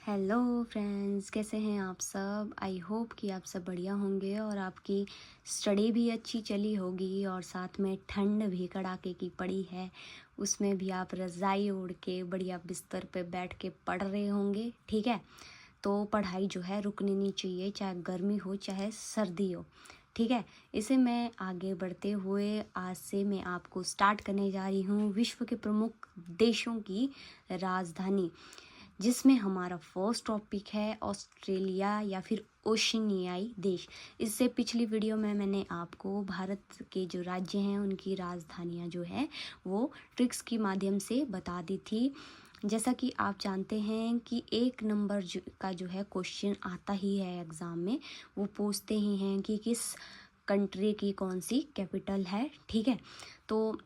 Hello friends, कैसे हैं आप सब। आई होप कि आप सब बढ़िया होंगे और आपकी स्टडी भी अच्छी चली होगी और साथ में ठंड भी कड़ाके की पड़ी है। उसमें भी आप रज़ाई ओढ़ के बढ़िया बिस्तर पे बैठ के पढ़ रहे होंगे। ठीक है, तो पढ़ाई जो है रुकनी नहीं चाहिए, चाहे गर्मी हो चाहे सर्दी हो। ठीक है, इसे मैं आगे बढ़ते हुए आज से मैं आपको स्टार्ट करने जा रही हूँ विश्व के प्रमुख देशों की राजधानी, जिसमें हमारा फर्स्ट टॉपिक है ऑस्ट्रेलिया या फिर ओशिनियाई देश। इससे पिछली वीडियो में मैंने आपको भारत के जो राज्य हैं उनकी राजधानियां जो है वो ट्रिक्स के माध्यम से बता दी थी। जैसा कि आप जानते हैं कि एक नंबर का जो है क्वेश्चन आता ही है एग्ज़ाम में, वो पूछते ही हैं कि किस कंट्री की कौन सी कैपिटल है। ठीक है, तो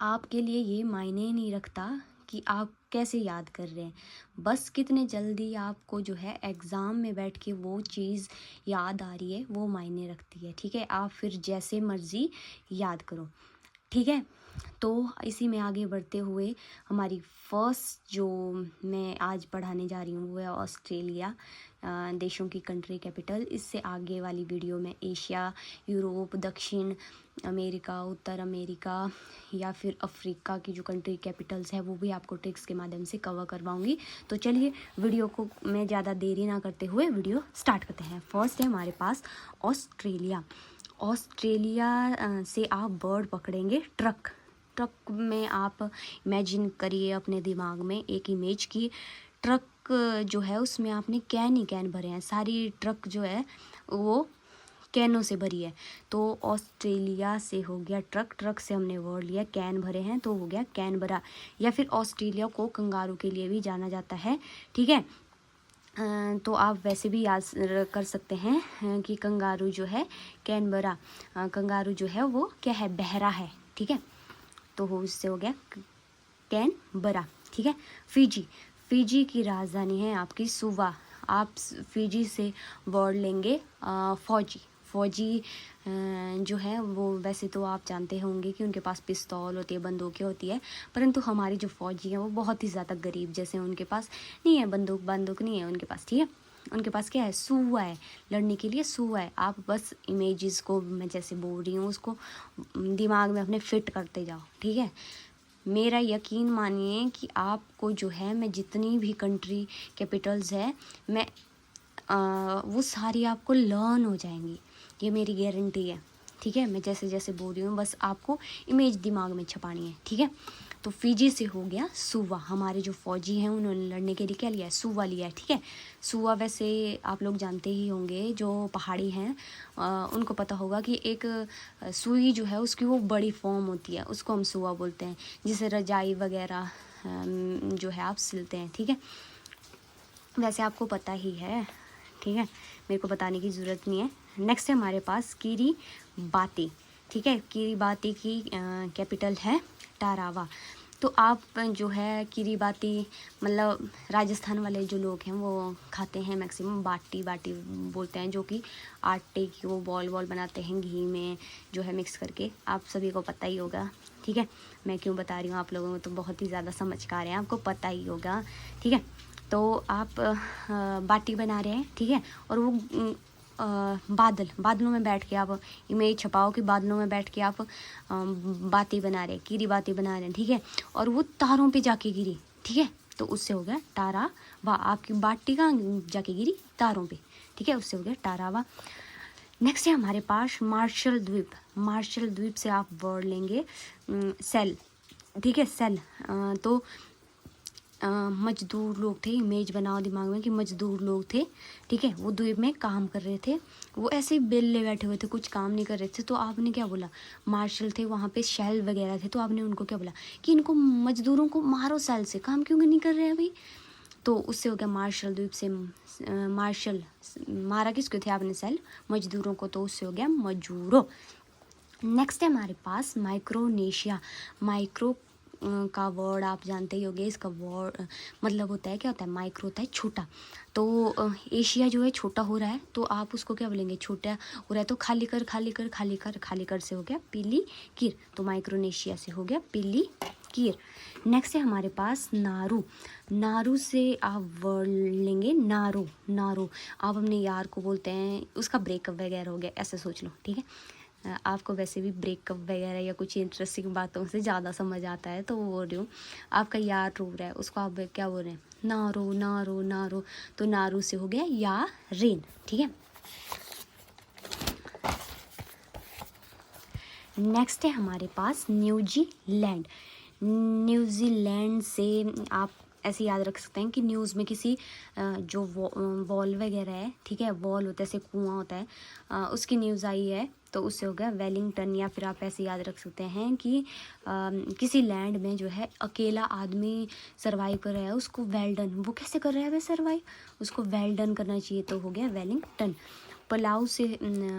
आपके लिए ये मायने नहीं रखता कि आप कैसे याद कर रहे हैं, बस कितने जल्दी आपको जो है एग्ज़ाम में बैठ के वो चीज़ याद आ रही है, वो मायने रखती है। ठीक है, आप फिर जैसे मर्ज़ी याद करो। ठीक है, तो इसी में आगे बढ़ते हुए हमारी फर्स्ट जो मैं आज पढ़ाने जा रही हूँ वो है ऑस्ट्रेलिया देशों की कंट्री कैपिटल। इससे आगे वाली वीडियो में एशिया, यूरोप, दक्षिण अमेरिका, उत्तर अमेरिका या फिर अफ्रीका की जो कंट्री कैपिटल्स है वो भी आपको ट्रिक्स के माध्यम से कवर करवाऊंगी। तो चलिए वीडियो को मैं ज़्यादा देरी ना करते हुए वीडियो स्टार्ट करते हैं। फर्स्ट है हमारे पास ऑस्ट्रेलिया। ऑस्ट्रेलिया से आप बर्ड पकड़ेंगे ट्रक। ट्रक में आप इमेजिन करिए अपने दिमाग में एक इमेज की ट्रक जो है उसमें आपने कैन ही कैन भरे हैं, सारी ट्रक जो है वो कैनों से भरी है। तो ऑस्ट्रेलिया से हो गया ट्रक, ट्रक से हमने वर्ड लिया कैन भरे हैं तो हो गया कैन भरा। या फिर ऑस्ट्रेलिया को कंगारू के लिए भी जाना जाता है। ठीक है, तो आप वैसे भी याद कर सकते हैं कि कंगारू जो है कैनबरा, कंगारू जो है वो क्या है, बहरा है। ठीक है, तो वो इससे हो गया कैनबरा। ठीक है, फिजी। फिजी की राजधानी है आपकी सुवा। आप फिजी से वर्ड लेंगे फौजी। फौजी जो है वो वैसे तो आप जानते होंगे कि उनके पास पिस्तौल होती है, बंदूकें होती है, परंतु हमारी जो फौजी हैं वो बहुत ही ज़्यादा गरीब जैसे, उनके पास नहीं है बंदूक नहीं है उनके पास। ठीक है, उनके पास क्या है, सुवा है, लड़ने के लिए सुवा है। आप बस इमेजेस को मैं जैसे बोल रही हूँ उसको दिमाग में अपने फिट करते जाओ। ठीक है, मेरा यकीन मानिए कि आपको जो है मैं जितनी भी कंट्री कैपिटल्स है मैं वो सारी आपको लर्न हो जाएंगी, ये मेरी गारंटी है। ठीक है, मैं जैसे जैसे बोल रही हूँ बस आपको इमेज दिमाग में छपानी है। ठीक है, तो फिजी से हो गया सुवा। हमारे जो फौजी हैं उन्होंने लड़ने के लिए क्या लिया है, सुवा लिया है। ठीक है, सुवा वैसे आप लोग जानते ही होंगे, जो पहाड़ी हैं उनको पता होगा कि एक सुई जो है उसकी वो बड़ी फॉर्म होती है, उसको हम सुवा बोलते हैं, जिसे रजाई वगैरह जो है आप सिलते हैं। ठीक है, वैसे आपको पता ही है। ठीक है, मेरे को बताने की ज़रूरत नहीं है। नेक्स्ट है हमारे पास किरीबाती। ठीक है, किरीबाती की कैपिटल है टारावा। तो आप जो है किरीबाती मतलब राजस्थान वाले जो लोग हैं वो खाते हैं मैक्सिमम बाटी बाटी बोलते हैं, जो कि आटे की वो बॉल बॉल बनाते हैं घी में जो है मिक्स करके, आप सभी को पता ही होगा। ठीक है, मैं क्यों बता रही हूँ, आप लोगों को तो बहुत ही ज़्यादा समझकार हैं, आपको पता ही होगा। ठीक है, तो आप बाटी बना रहे हैं। ठीक है, और वो बादलों में बैठ के आप इमेज छपाओ कि बादलों में बैठ के आप बाती बना रहे हैं, कीरी बाती बना रहे हैं। ठीक है, और वो तारों पे जाके गिरी। ठीक है, तो उससे हो गया टारावा। आपकी बाटी कहाँ जाके गिरी, तारों पे। ठीक है, उससे हो गया टारावा। नेक्स्ट है हमारे पास मार्शल द्वीप। मार्शल द्वीप से आप वर्ड लेंगे सेल। ठीक है, सेल तो मजदूर लोग थे, इमेज बनाओ दिमाग में कि मजदूर लोग थे। ठीक है, वो द्वीप में काम कर रहे थे, वो ऐसे ही बेले बैठे हुए थे, कुछ काम नहीं कर रहे थे। तो आपने क्या बोला, मार्शल थे वहाँ पे, शैल वगैरह थे, तो आपने उनको क्या बोला कि इनको मजदूरों को मारो, शैल से काम क्यों नहीं कर रहे हैं भाई। तो उससे हो गया मार्शल द्वीप से मार्शल, मारा किसको थे आपने, शैल, मजदूरों को, तो उससे हो गया मजूरो। नेक्स्ट है हमारे पास माइक्रोनेशिया। माइक्रो का वर्ड आप जानते ही होंगे, इसका वर्ड मतलब होता है, क्या होता है, माइक्रो होता है छोटा। तो एशिया जो है छोटा हो रहा है, तो आप उसको क्या बोलेंगे, छोटा हो रहा है तो खाली कर खाली कर खाली कर, खाली कर से हो गया पीली किर, तो माइक्रोनेशिया से हो गया पीली कीर। नेक्स्ट है हमारे पास नारू। नारू से आप वर्ड लेंगे नारो। नारो आप अपने यार को बोलते हैं, उसका ब्रेकअप वगैरह हो गया ऐसे सोच लो, ठीक है। आपको वैसे भी ब्रेकअप वगैरह या कुछ इंटरेस्टिंग बातों से ज़्यादा समझ आता है तो वो बोल रही हूँ। आपका यार रो रहा है, उसको आप क्या बोल रहे हैं, नारो नारो नारो। तो नारू से हो गया या रेन, ठीक है। नेक्स्ट है हमारे पास न्यूजीलैंड। न्यूजीलैंड से आप ऐसे याद रख सकते हैं कि न्यूज़ में किसी जो वॉल वगैरह है, ठीक है, वॉल होता है ऐसे कुआं होता है, उसकी न्यूज़ आई है तो उससे हो गया वेलिंगटन। या फिर आप ऐसे याद रख सकते हैं कि किसी लैंड में जो है अकेला आदमी सर्वाइव कर रहा है, उसको वेल डन। वो कैसे कर रहा है वे सर्वाइव, उसको वेल डन करना चाहिए तो हो गया वेलिंगटन। पुलाव से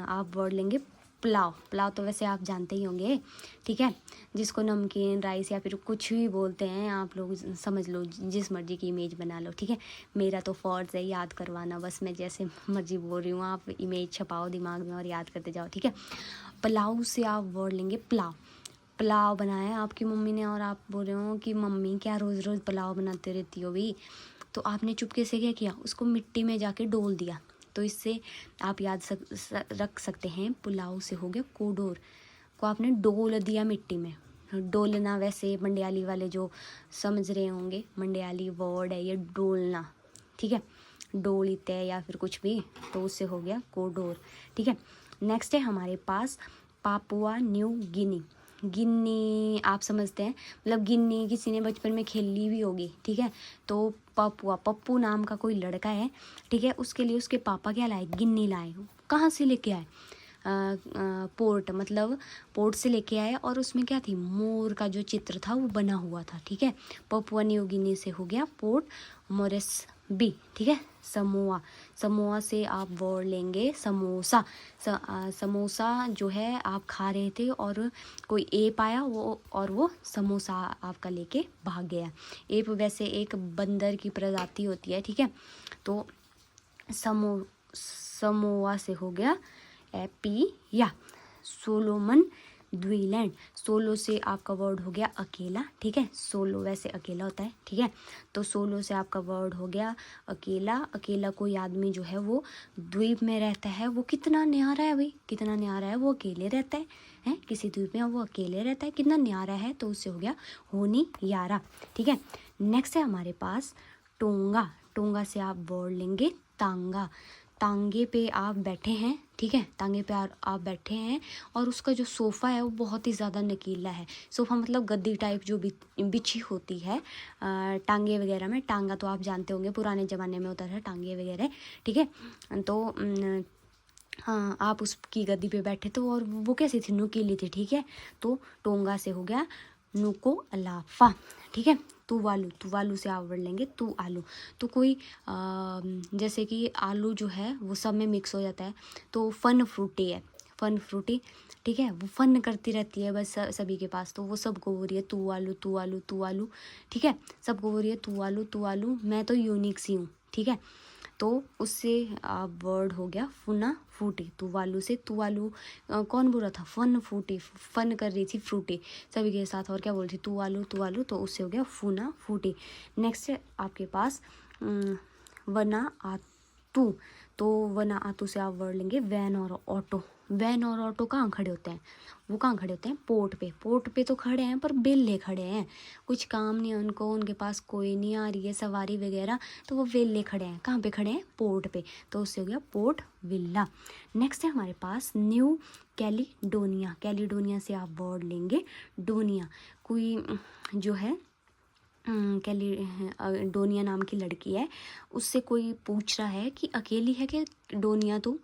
आप वर्ड लेंगे पुलाव। पुलाव तो वैसे आप जानते ही होंगे, ठीक है, जिसको नमकीन राइस या फिर कुछ भी बोलते हैं, आप लोग समझ लो, जिस मर्जी की इमेज बना लो, ठीक है। मेरा तो फर्ज है याद करवाना, बस मैं जैसे मर्जी बोल रही हूँ, आप इमेज छपाओ दिमाग में और याद करते जाओ, ठीक है। पुलाव से आप वर्ड लेंगे पुलाव। पुलाव बनाया आपकी मम्मी ने और आप बोल रहे हो कि मम्मी क्या रोज़ रोज़ पुलाव बनाते रहती हो भी, तो आपने चुपके से क्या किया, उसको मिट्टी में जाके डोल दिया। तो इससे आप याद रख सकते हैं पुलाव से हो गया कोडोर। को आपने डोल दिया मिट्टी में। डोलना वैसे मंडियाली वाले जो समझ रहे होंगे, मंडियाली वर्ड है ये डोलना, ठीक है, डोलिते या फिर कुछ भी, तो उससे हो गया कोडोर, ठीक है। नेक्स्ट है हमारे पास पापुआ न्यू गिनी। गिन्नी आप समझते हैं, मतलब गिन्नी किसी ने बचपन में खेली भी होगी, ठीक है। तो पपुआ, पप्पू नाम का कोई लड़का है, ठीक है, उसके लिए उसके पापा क्या लाए, गिन्नी लाए। कहाँ से लेके आए, पोर्ट, मतलब पोर्ट से लेके आए और उसमें क्या थी, मोर का जो चित्र था वो बना हुआ था, ठीक है। पपुआ न्यू गिनी से हो गया पोर्ट मोरिस बी, ठीक है। समोआ, समोआ से आप वर्ड लेंगे समोसा। समोसा जो है आप खा रहे थे और कोई एप आया वो, और वो समोसा आपका लेके भाग गया। एप वैसे एक बंदर की प्रजाति होती है, ठीक है। तो समोआ से हो गया एपिया। सोलोमन द्वीलैंड। सोलो से आपका वर्ड हो गया अकेला, ठीक है। सोलो वैसे अकेला होता है, ठीक है। तो सोलो से आपका वर्ड हो गया अकेला। अकेला कोई आदमी जो है वो द्वीप में रहता है, वो कितना न्यारा है भाई, कितना न्यारा है, वो अकेले रहता है किसी द्वीप में वो अकेले रहता है, कितना न्यारा है, तो उससे हो गया होनी यारा, ठीक है। नेक्स्ट है हमारे पास टोंगा। टोंगा से आप वर्ड लेंगे तांगा। तांगे पे आप बैठे हैं, ठीक है, तांगे पे आप बैठे हैं और उसका जो सोफ़ा है वो बहुत ही ज़्यादा नकीला है। सोफ़ा मतलब गद्दी टाइप जो बिछी होती है टांगे वगैरह में। टांगा तो आप जानते होंगे पुराने ज़माने में होता था टांगे वगैरह, ठीक है। तो हाँ, आप उसकी गद्दी पे बैठे थे और वो कैसी थी, नुकीली थी, ठीक है। तो टोंगा से हो गया नुको अलाफा, ठीक है। तुवालू, तुवालू से आप वर्ड लेंगे तू आलू। तो कोई जैसे कि आलू जो है वो सब में मिक्स हो जाता है, तो फन फ्रूटी है, फन फ्रूटी, ठीक है। वो फन करती रहती है बस सभी के पास, तो वो सबको बोल रही है तू आलू तू आलू तू आलू, ठीक है। सबको बोल रही है तू आलू तू आलू, मैं तो यूनिक सी हूँ, ठीक है। तो उससे आप वर्ड हो गया फुना फूटी। तुवालू से तुवालू कौन बोल रहा था, फन फूटी, फन कर रही थी फ्रूटी सभी के साथ, और क्या बोल रही थी तुवालू, तो उससे हो गया फुना फूटी। नेक्स्ट है आपके पास वना आतू। तो वना आतू से आप वर्ड लेंगे वैन और ऑटो। वैन और ऑटो कहाँ खड़े होते हैं, वो कहाँ खड़े होते हैं, पोर्ट पे। पोर्ट पे तो खड़े हैं पर बेल्ले खड़े हैं, कुछ काम नहीं है उनको, उनके पास कोई नहीं आ रही है सवारी वगैरह, तो वो वेल्ले खड़े हैं। कहाँ पे खड़े हैं, पोर्ट पे, तो उससे हो गया पोर्ट विल्ला। नेक्स्ट है हमारे पास न्यू कैलिडोनिया। कैलिडोनिया से आप वर्ड लेंगे डोनिया। कोई जो है डोनिया नाम की लड़की है, उससे कोई पूछ रहा है कि अकेली है क्या डोनिया तू,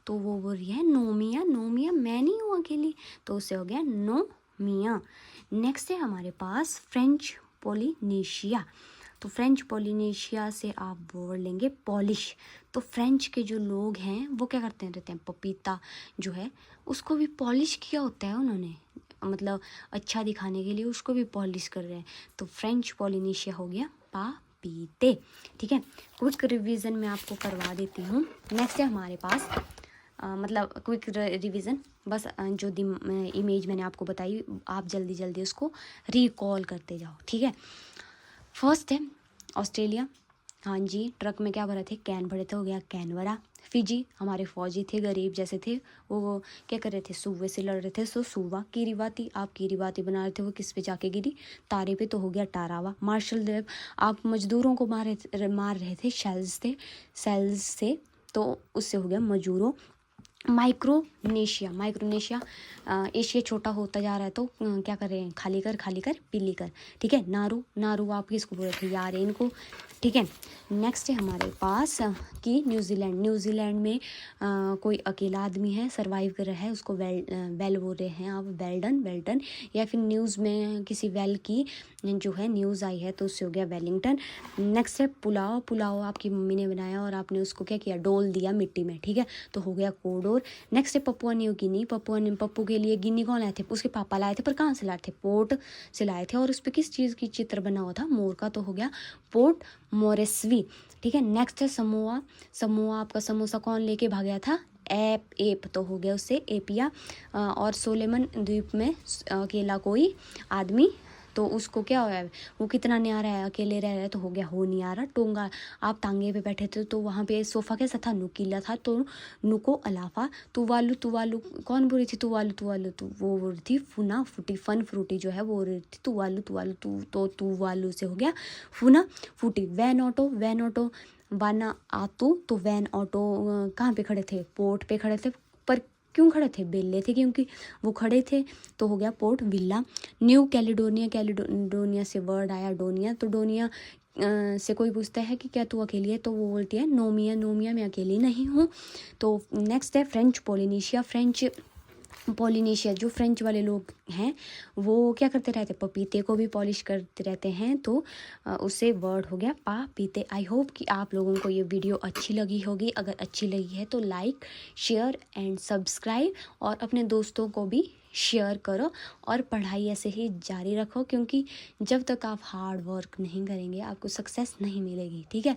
तो वो बोल रही है नो मिया, नो मिया मैं नहीं हूँ अकेली, तो उससे हो गया नो मिया। नेक्स्ट है हमारे पास फ्रेंच पोलिनेशिया। तो फ्रेंच पोलिनेशिया से आप वर्ड लेंगे पॉलिश। तो फ्रेंच के जो लोग हैं वो क्या करते रहते हैं, पपीता जो है उसको भी पॉलिश किया होता है उन्होंने, मतलब अच्छा दिखाने के लिए उसको भी पॉलिश कर रहे हैं, तो फ्रेंच पोलिनेशिया हो गया पापीते, ठीक है। क्विक रिवीजन में आपको करवा देती हूँ। नेक्स्ट है हमारे पास मतलब क्विक रिवीजन, बस जो इमेज मैंने आपको बताई आप जल्दी जल्दी उसको रिकॉल करते जाओ, ठीक है। फर्स्ट है ऑस्ट्रेलिया, हाँ जी, ट्रक में क्या भरे थे, कैन भरे थे, हो गया कैनवरा। फिजी, हमारे फौजी थे, गरीब जैसे थे, वो क्या कर रहे थे, सूबे से लड़ रहे थे, सो सूबा। किरीबाती, आप किरीबाती बना रहे थे, वो किस पे जाके गिरी, तारे पे, तो हो गया टारावा। मार्शल देव, आप मजदूरों को मार रहे थे, सेल्स से, तो उससे हो गया मजूरों। माइक्रोनेशिया, एशिया छोटा होता जा रहा है, तो क्या कर रहे हैं, खाली कर पीली कर, ठीक है। नारू आप किसको बोल रहे थे, यार इनको, ठीक है। नेक्स्ट है हमारे पास कि न्यूजीलैंड में कोई अकेला आदमी है, सरवाइव कर रहा है, उसको वेल बोल रहे हैं आप, वेल्डन, या फिर न्यूज़ में किसी वेल की जो है न्यूज़ आई है, तो उससे हो गया वेलिंगटन। नेक्स्ट है पुलाव आपकी मम्मी ने बनाया और आपने उसको क्या किया, डोल दिया मिट्टी में, ठीक है, तो हो गया कोडोर। नेक्स्ट है पपुआ न्यू गिनी, पप्पू के लिए गिनी कौन लाए थे, उसके पापा लाए थे, पर कहाँ से लाए थे, पोर्ट से लाए थे, और उस पर किस चीज़ की चित्र बना हुआ था, मोर का, तो हो गया पोर्ट मोरेस्वी, ठीक है। नेक्स्ट है समोआ आपका समोसा कौन लेके भागया था, एप, तो हो गया उससे एपिया। और सोलेमन द्वीप में अकेला कोई आदमी, तो उसको क्या हुआ है, वो कितना न्यारा है, अकेले रह रहा है, तो हो गया हो न्यारा। टोंगा, आप टांगे पे बैठे थे, तो वहाँ पे सोफ़ा कैसा था, नुकीला था, तो नुको अलाफा। तुवालू कौन बोल रही थी, तुवालू तो वो बोल रही थी फुना फूटी, फन फ्रूटी जो है वो बोल रही थी तुवालू तो तुवालू से हो गया फुना फूटी। वैन ऑटो वाना आतू, तो वैन ऑटो कहाँ पे खड़े थे, पोर्ट पे खड़े थे, पर क्यों खड़े थे, बेले थे, क्योंकि वो खड़े थे, तो हो गया पोर्ट विला। न्यू कैलिडोनिया से वर्ड आया डोनिया, तो डोनिया से कोई पूछता है कि क्या तू अकेली है, तो वो बोलती है नोमिया मैं अकेली नहीं हूँ। तो नेक्स्ट है फ्रेंच पोलिनेशिया, जो फ्रेंच वाले लोग हैं वो क्या करते रहते, पपीते को भी पॉलिश करते रहते हैं, तो उससे वर्ड हो गया पापीते। आई होप कि आप लोगों को ये वीडियो अच्छी लगी होगी, अगर अच्छी लगी है तो लाइक शेयर एंड सब्सक्राइब, और अपने दोस्तों को भी शेयर करो, और पढ़ाई ऐसे ही जारी रखो, क्योंकि जब तक आप हार्ड वर्क नहीं करेंगे आपको सक्सेस नहीं मिलेगी, ठीक है।